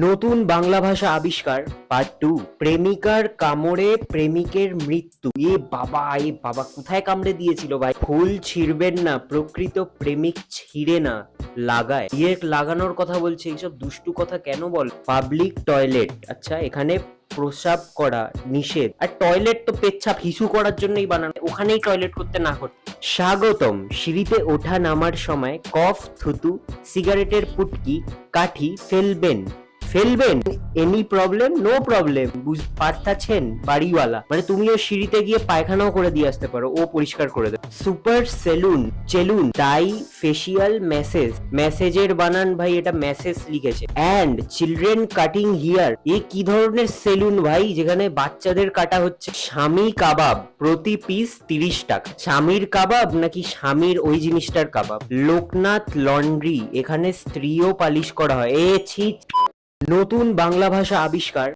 নতুন বাংলা ভাষা আবিষ্কার পার্ট 2। প্রেমিকার কামড়ে প্রেমিকের মৃত্যু। এ বাবা কোথায় কামড়ে দিয়েছিল ভাই? ফুল ছিঁড়বেন না, প্রকৃত প্রেমিক ছিঁড়ে না লাগায়। বিয়ে লাগানোর কথা বলছে, এইসব দুষ্টু কথা কেন বল? পাবলিক টয়লেট, আচ্ছা এখানে প্রস্রাব করা নিষেধ। আর টয়লেট তো পেচ্ছাপ হিসু করার জন্যই বানানো, ওখানেই টয়লেট করতে না করতে। স্বাগতম। সিঁড়িতে ওঠা নামার সময় কফ, থুতু, সিগারেটের পুটকি, কাঠি ফেলবেন। Any problem? No problem. পারতাছেন বাড়িওয়ালা, মানে তুমিও সিঁড়িতে গিয়ে পায়খানাও করে দিয়ে আসতে পারো, ও পরিষ্কার করে দেবে। সুপার চেলুন ডাই ফেসিয়াল মেসেজের বানান ভাই, এটা মেসেজ লিখেছে। অ্যান্ড চিলড্রেন কাটিং হিয়ার, এ কি ধরনের সেলুন ভাই যেখানে বাচ্চাদের কাটা হচ্ছে? স্বামী কাবাব, প্রতি পিস 30 টাকা। স্বামীর কাবাব নাকি স্বামীর ওই জিনিসটার কাবাব? লোকনাথ লন্ড্রি, এখানে স্ত্রীও পালিশ করা হয়। এ ছি। নতুন বাংলা ভাষা আবিষ্কার